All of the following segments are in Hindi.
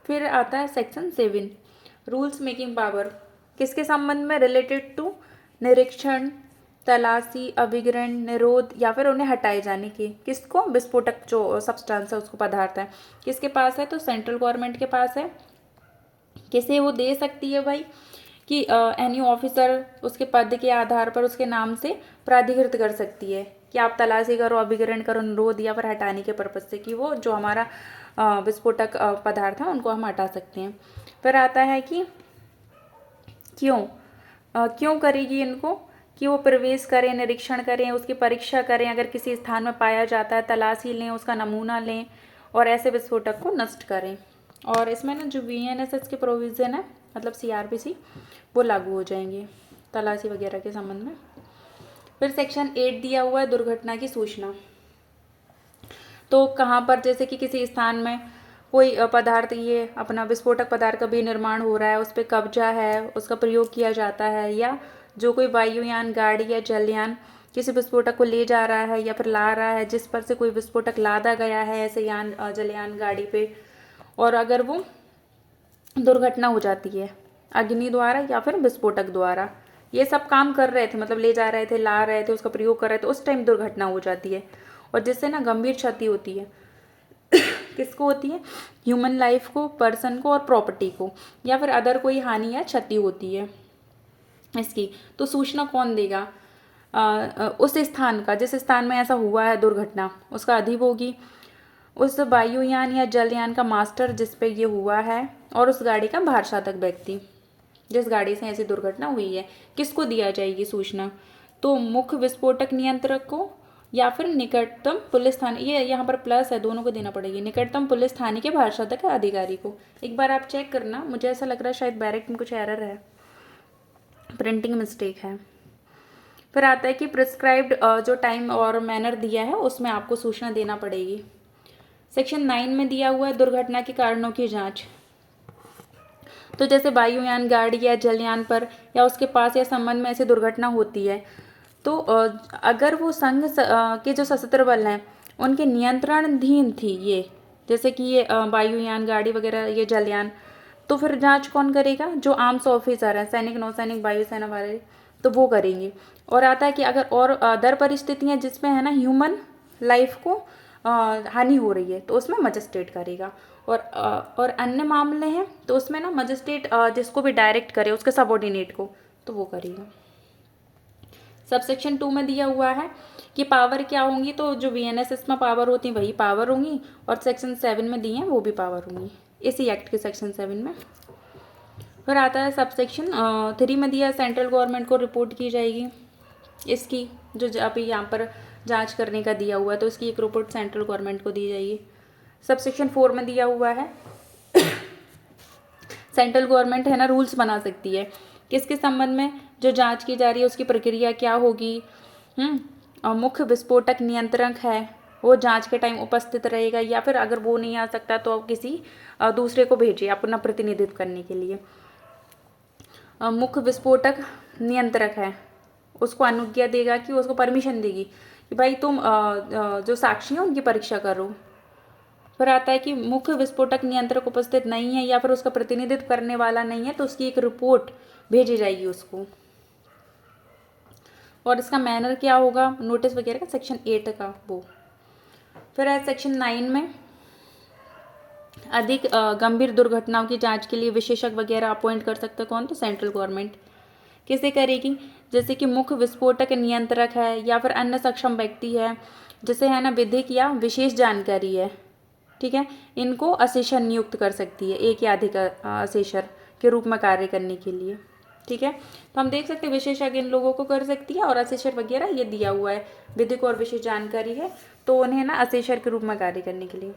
फिर आता है सेक्शन 7, रूल्स मेकिंग पावर। किसके संबंध में? रिलेटेड टू निरीक्षण, तलाशी, अभिग्रहण, निरोध या फिर उन्हें हटाए जाने की। किसको? विस्फोटक जो सब्सटेंस है, उसको पदार्थ है, किसके पास है? तो सेंट्रल गवर्नमेंट के पास है। किसे वो दे सकती है भाई? कि एनी ऑफिसर उसके पद के आधार पर उसके नाम से प्राधिकृत कर सकती है कि आप तलाशी करो, अभिग्रहण करो, निरोध या फिर हटाने के पर्पज से, कि वो जो हमारा विस्फोटक पदार्थ है उनको हम हटा सकते हैं। फिर आता है कि क्यों करेगी इनको? कि वो प्रवेश करें, निरीक्षण करें, उसकी परीक्षा करें, अगर किसी स्थान में पाया जाता है तलाशी लें, उसका नमूना लें और ऐसे विस्फोटक को नष्ट करें। और इसमें ना जो VNSS के प्रोविज़न है, मतलब CRPC, वो लागू हो जाएंगे तलाशी वगैरह के संबंध में। फिर सेक्शन 8 दिया हुआ है दुर्घटना की सूचना। तो कहाँ पर, जैसे कि किसी स्थान में कोई पदार्थ, ये अपना विस्फोटक पदार्थ का भी निर्माण हो रहा है, उस पर कब्जा है, उसका प्रयोग किया जाता है, या जो कोई वायुयान, गाड़ी या जलयान किसी विस्फोटक को ले जा रहा है या फिर ला रहा है, जिस पर से कोई विस्फोटक लादा गया है ऐसे यान, जलयान, गाड़ी पे, और अगर वो दुर्घटना हो जाती है अग्नि द्वारा या फिर विस्फोटक द्वारा, ये सब काम कर रहे थे, मतलब ले जा रहे थे, ला रहे थे, उसका प्रयोग कर रहे थे, उस टाइम दुर्घटना हो जाती है और जिससे ना गंभीर क्षति होती है। किसको होती है? ह्यूमन लाइफ को, पर्सन को और प्रॉपर्टी को, या फिर अदर कोई हानि या क्षति होती है इसकी। तो सूचना कौन देगा? उस स्थान का, जिस स्थान में ऐसा हुआ है दुर्घटना, उसका अधिभोगी, उस वायुयान या जलयान का मास्टर जिस पे ये हुआ है, और उस गाड़ी का भार साधक व्यक्ति जिस गाड़ी से ऐसी दुर्घटना हुई है। किसको दिया जाएगी सूचना? तो मुख्य विस्फोटक नियंत्रक को या फिर निकटतम पुलिस थाने, ये यहाँ पर प्लस है, दोनों को देना पड़ेगी, निकटतम पुलिस थाने के भार साधक अधिकारी को। एक बार आप चेक करना, मुझे ऐसा लग रहा है शायद बैरेक्ट में कुछ एरर है, प्रिंटिंग मिस्टेक है। फिर आता है कि प्रिस्क्राइब्ड जो टाइम और मैनर दिया है उसमें आपको सूचना देना पड़ेगी। सेक्शन 9 में दिया हुआ है दुर्घटना के कारणों की जांच। तो जैसे वायुयान, गाड़ी या जलयान पर या उसके पास या संबंध में ऐसी दुर्घटना होती है, तो अगर वो संघ के जो सशस्त्र बल हैं उनके नियंत्रणाधीन थी ये, जैसे कि ये वायुयान, गाड़ी वगैरह, ये जलयान, तो फिर जांच कौन करेगा? जो आर्म्स ऑफिसर हैं, सैनिक, नौसैनिक, वायुसेना वाले, तो वो करेंगे। और आता है कि अगर और अदर परिस्थितियाँ जिसमें है ना ह्यूमन लाइफ को हानि हो रही है, तो उसमें मजिस्ट्रेट करेगा। और अन्य मामले हैं तो उसमें ना मजिस्ट्रेट जिसको भी डायरेक्ट करे, उसके सबऑर्डिनेट को, तो वो करेगा। सबसेक्शन 2 में दिया हुआ है कि पावर क्या होंगी, तो जो VNSS में पावर होती है वही पावर होंगी, और सेक्शन 7 में दी हैं वो भी पावर होंगी, इसी एक्ट के सेक्शन 7 में। फिर आता है सबसेक्शन 3 में दिया, सेंट्रल गवर्नमेंट को रिपोर्ट की जाएगी इसकी, जो अभी यहाँ पर जांच करने का दिया हुआ है, तो इसकी एक रिपोर्ट सेंट्रल गवर्नमेंट को दी जाएगी। सबसेक्शन 4 में दिया हुआ है सेंट्रल गवर्नमेंट है ना रूल्स बना सकती है किसके संबंध में, जो जांच की जा रही है उसकी प्रक्रिया क्या होगी। मुख्य विस्फोटक नियंत्रक है वो जांच के टाइम उपस्थित रहेगा, या फिर अगर वो नहीं आ सकता तो किसी दूसरे को भेजिए अपना प्रतिनिधित्व करने के लिए। मुख्य विस्फोटक नियंत्रक है, उसको अनुज्ञा देगा, कि उसको परमिशन देगी कि भाई तुम जो साक्षी हैं उनकी परीक्षा करो। फिर आता है कि मुख्य विस्फोटक नियंत्रक उपस्थित नहीं है या फिर उसका प्रतिनिधित्व करने वाला नहीं है, तो उसकी एक रिपोर्ट भेजी जाएगी उसको। और इसका मैनर क्या होगा, नोटिस वगैरह का, सेक्शन 8 का वो। फिर है सेक्शन 9 में अधिक गंभीर दुर्घटनाओं की जांच के लिए विशेषज्ञ वगैरह अपॉइंट कर सकते हैं कौन, तो सेंट्रल गवर्नमेंट। किसे करेगी? जैसे कि मुख्य विस्फोटक नियंत्रक है या फिर अन्य सक्षम व्यक्ति है जिसे है ना विधिक या विशेष जानकारी है, ठीक है, इनको असेसर नियुक्त कर सकती है, एक या अधिक असेसर के रूप में कार्य करने के लिए, ठीक है। तो हम देख सकते हैं विशेषज्ञ इन लोगों को कर सकती है, और असेसर वगैरह ये दिया हुआ है, विधिक और विशेष जानकारी है तो उन्हें ना असेसर के रूप में कार्य करने के लिए।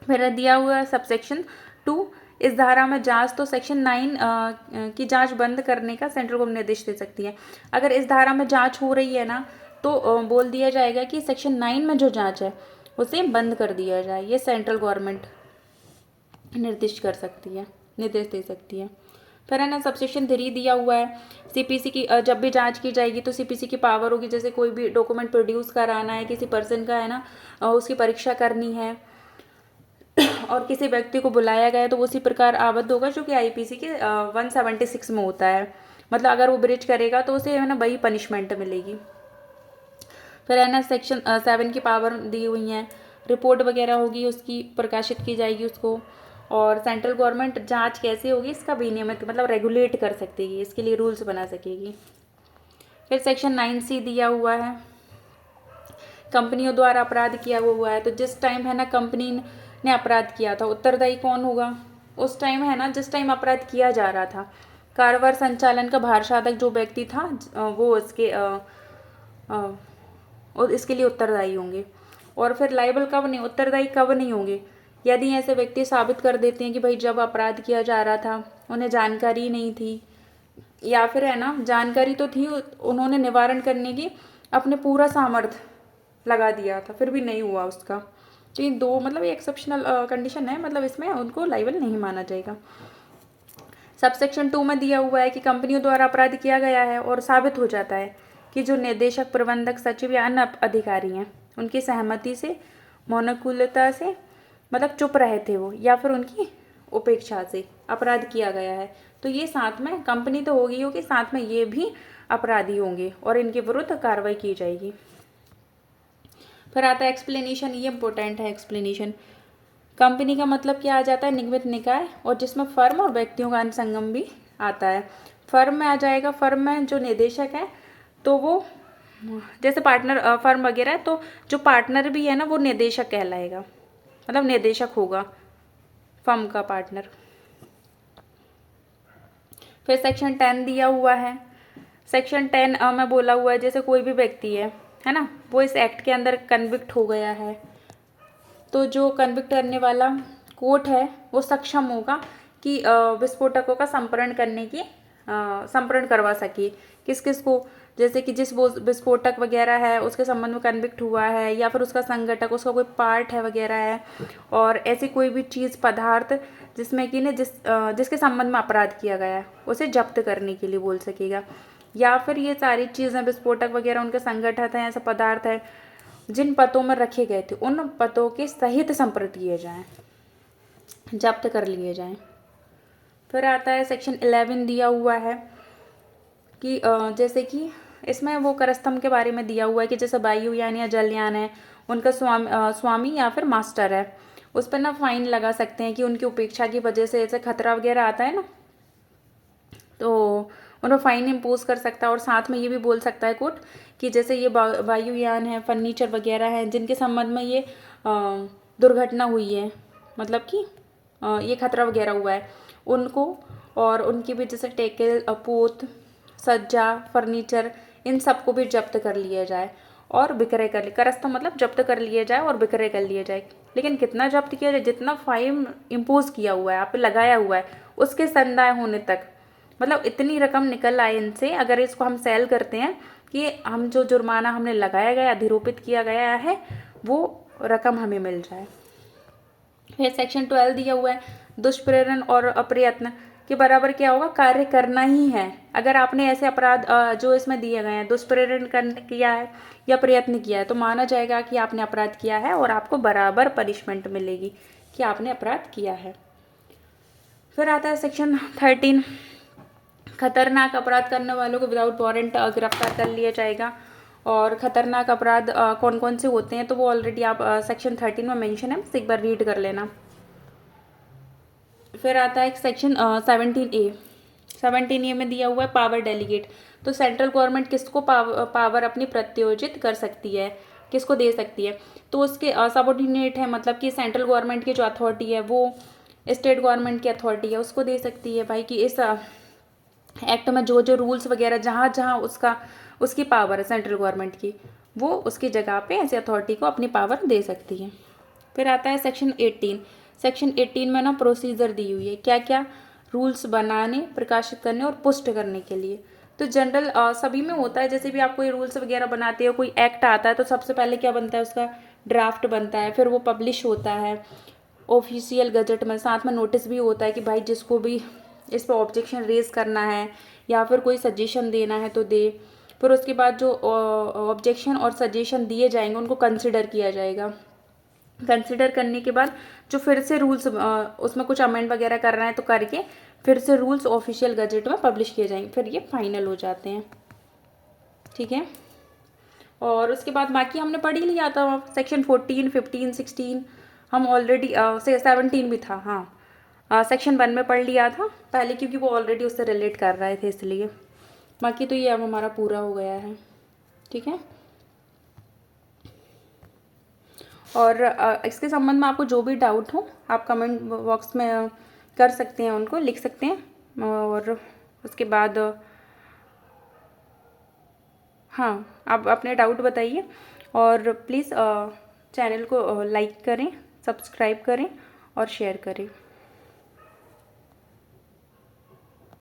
फिर दिया हुआ है सबसेक्शन 2, इस धारा में जांच, तो सेक्शन 9 की जांच बंद करने का सेंट्रल गवर्नमेंट निर्देश दे सकती है। अगर इस धारा में जांच हो रही है ना, तो बोल दिया जाएगा कि सेक्शन 9 में जो जांच है उसे बंद कर दिया जाए, ये सेंट्रल गवर्नमेंट निर्देश कर सकती है, निर्देश दे सकती है। फिर है ना सबसेक्शन 3 दिया हुआ है, CPC की जब भी जांच की जाएगी तो CPC की पावर होगी, जैसे कोई भी डॉक्यूमेंट प्रोड्यूस कराना है किसी पर्सन का है ना, उसकी परीक्षा करनी है, और किसी व्यक्ति को बुलाया गया तो वो उसी प्रकार आबद्ध होगा जो कि आईपीसी के 176 में होता है। मतलब अगर वो ब्रीच करेगा तो उसे है ना वही पनिशमेंट मिलेगी। फिर है ना सेक्शन 7 की पावर दी हुई हैं, रिपोर्ट वगैरह होगी उसकी प्रकाशित की जाएगी उसको। और सेंट्रल गवर्नमेंट जांच कैसे होगी इसका विनियमित मतलब रेगुलेट कर सकेगी, इसके लिए रूल्स बना सकेगी। फिर सेक्शन 9C दिया हुआ है, कंपनियों द्वारा अपराध किया हुआ है तो जिस टाइम है ना कंपनी ने अपराध किया था उत्तरदायी कौन होगा? उस टाइम है ना जिस टाइम अपराध किया जा रहा था, कारोबार संचालन का भार साधक जो व्यक्ति था वो इसके लिए उत्तरदायी होंगे। और फिर लाइबल कब नहीं, उत्तरदायी कब नहीं होंगे? यदि ऐसे व्यक्ति साबित कर देते हैं कि भाई जब अपराध किया जा रहा था उन्हें जानकारी नहीं थी, या फिर है ना जानकारी तो थी, उन्होंने निवारण करने की अपने पूरा सामर्थ्य लगा दिया था फिर भी नहीं हुआ उसका, तो ये दो मतलब ये एक्सेप्शनल कंडीशन है, मतलब इसमें उनको लाइबल नहीं माना जाएगा। सबसेक्शन 2 में दिया हुआ है कि कंपनियों द्वारा अपराध किया गया है और साबित हो जाता है कि जो निदेशक, प्रबंधक, सचिव या अन्य अधिकारी हैं उनकी सहमति से, मौनकुलता से मतलब चुप रहे थे वो, या फिर उनकी उपेक्षा से अपराध किया गया है, तो ये साथ में कंपनी तो होगी साथ में ये भी अपराधी होंगे और इनके विरुद्ध कार्रवाई की जाएगी। फिर आता है एक्सप्लेनेशन, ये इंपॉर्टेंट है एक्सप्लेनेशन। कंपनी का मतलब क्या आ जाता है? निगमित निकाय, और जिसमें फर्म और व्यक्तियों का अनुसंगम भी आता है। फर्म में आ जाएगा, फर्म में जो निदेशक है तो वो जैसे पार्टनर फर्म वगैरह है तो जो पार्टनर भी है ना वो निदेशक कहलाएगा, मतलब निदेशक होगा फर्म का पार्टनर। फिर सेक्शन 10 दिया हुआ है। सेक्शन 10 में बोला हुआ है जैसे कोई भी व्यक्ति है ना, वो इस एक्ट के अंदर कन्विक्ट हो गया है तो जो कन्विक्ट करने वाला कोर्ट है वो सक्षम होगा कि विस्फोटकों का संपरण करवा सके। किस किस को? जैसे कि जिस वो विस्फोटक वगैरह है उसके संबंध में कन्विक्ट हुआ है, या फिर उसका संगठक, उसका कोई पार्ट है वगैरह है, और ऐसी कोई भी चीज़, पदार्थ जिसमें कि ना जिसके संबंध में अपराध किया गया है उसे जब्त करने के लिए बोल सकेगा। या फिर ये सारी चीज़ें, विस्फोटक वगैरह, उनके संगठक हैं, ऐसा पदार्थ है जिन पतों में रखे गए थे उन पतों के सहित संपर्क किए जाएं, जब्त कर लिए जाएं। फिर आता है सेक्शन 11 दिया हुआ है कि जैसे कि इसमें वो करस्तंभ के बारे में दिया हुआ है कि जैसे वायुयान या जलयान है उनका स्वामी या फिर मास्टर है, उस पर ना फाइन लगा सकते हैं कि उनकी उपेक्षा की वजह से ऐसे खतरा वगैरह आता है ना तो उन पर फाइन इम्पोज कर सकता है। और साथ में ये भी बोल सकता है कोर्ट कि जैसे ये वायुयान है, फर्नीचर वगैरह हैं जिनके संबंध में ये दुर्घटना हुई है, मतलब कि ये खतरा वगैरह हुआ है उनको, और उनकी भी जैसे टेकल, पोत, सज्जा, फर्नीचर, इन सबको भी जब्त कर लिया जाए और विक्रय कर लिया। करस्त मतलब जब्त कर लिया जाए और विक्रय कर लिया जाए। लेकिन कितना जब्त किया जाए? जितना फाइन इम्पोज किया हुआ है, आप पे लगाया हुआ है, उसके संदाय होने तक, मतलब इतनी रकम निकल आए इनसे, अगर इसको हम सेल करते हैं कि हम जो जुर्माना हमने लगाया गया, अधिरोपित किया गया है, वो रकम हमें मिल जाए। फिर सेक्शन 12 दिया हुआ है, दुष्प्रेरण और अप्रयत्न के बराबर क्या होगा? कार्य करना ही है। अगर आपने ऐसे अपराध जो इसमें दिए गए हैं, दुष्प्रेरण किया है या प्रयत्न किया है, तो माना जाएगा कि आपने अपराध किया है और आपको बराबर पनिशमेंट मिलेगी कि आपने अपराध किया है। फिर आता है सेक्शन 13, खतरनाक अपराध करने वालों को विदाउट वारंट गिरफ्तार कर लिया जाएगा। और खतरनाक अपराध कौन कौन से होते हैं तो वो ऑलरेडी आप सेक्शन 13 में मेंशन है, बस एक बार रीड कर लेना। फिर आता है सेक्शन 17A। 17A में दिया हुआ है पावर डेलीगेट, तो सेंट्रल गवर्नमेंट किसको पावर अपनी प्रत्योजित कर सकती है, किसको दे सकती है? तो उसके सबऑर्डिनेट है, मतलब कि सेंट्रल गवर्नमेंट की जो अथॉरिटी है वो स्टेट गवर्नमेंट की अथॉरिटी है उसको दे सकती है भाई, कि इस एक्ट में जो जो रूल्स वगैरह जहाँ जहाँ उसकी पावर है सेंट्रल गवर्नमेंट की, वो उसकी जगह पे ऐसी अथॉरिटी को अपनी पावर दे सकती है। फिर आता है सेक्शन 18। सेक्शन 18 में ना प्रोसीजर दी हुई है, क्या क्या रूल्स बनाने, प्रकाशित करने और पुष्ट करने के लिए। तो जनरल सभी में होता है, जैसे भी आप कोई रूल्स वगैरह बनाते हो, कोई एक्ट आता है तो सबसे पहले क्या बनता है? उसका ड्राफ्ट बनता है, फिर वो पब्लिश होता है ऑफिशियल गजट में, साथ में नोटिस भी होता है कि भाई जिसको भी इस पर ऑब्जेक्शन रेज करना है या फिर कोई सजेशन देना है तो दे। फिर उसके बाद जो ऑब्जेक्शन और सजेशन दिए जाएंगे उनको कंसिडर किया जाएगा, कंसिडर करने के बाद जो फिर से रूल्स उसमें कुछ अमेंड वगैरह करना है तो करके फिर से रूल्स ऑफिशियल गजेट में पब्लिश किए जाएंगे, फिर ये फाइनल हो जाते हैं। ठीक है, और उसके बाद बाकी हमने पढ़ ही लिया था सेक्शन 14, 15, 16 हम ऑलरेडी से 17 भी था, हाँ सेक्शन 1 में पढ़ लिया था पहले, क्योंकि वो ऑलरेडी उससे रिलेट कर रहे थे इसलिए। बाकी तो ये अब हमारा पूरा हो गया है। ठीक है, और इसके संबंध में आपको जो भी डाउट हो आप कमेंट बॉक्स में कर सकते हैं, उनको लिख सकते हैं। और उसके बाद हाँ, आप अपने डाउट बताइए, और प्लीज़ चैनल को लाइक करें, सब्सक्राइब करें और शेयर करें।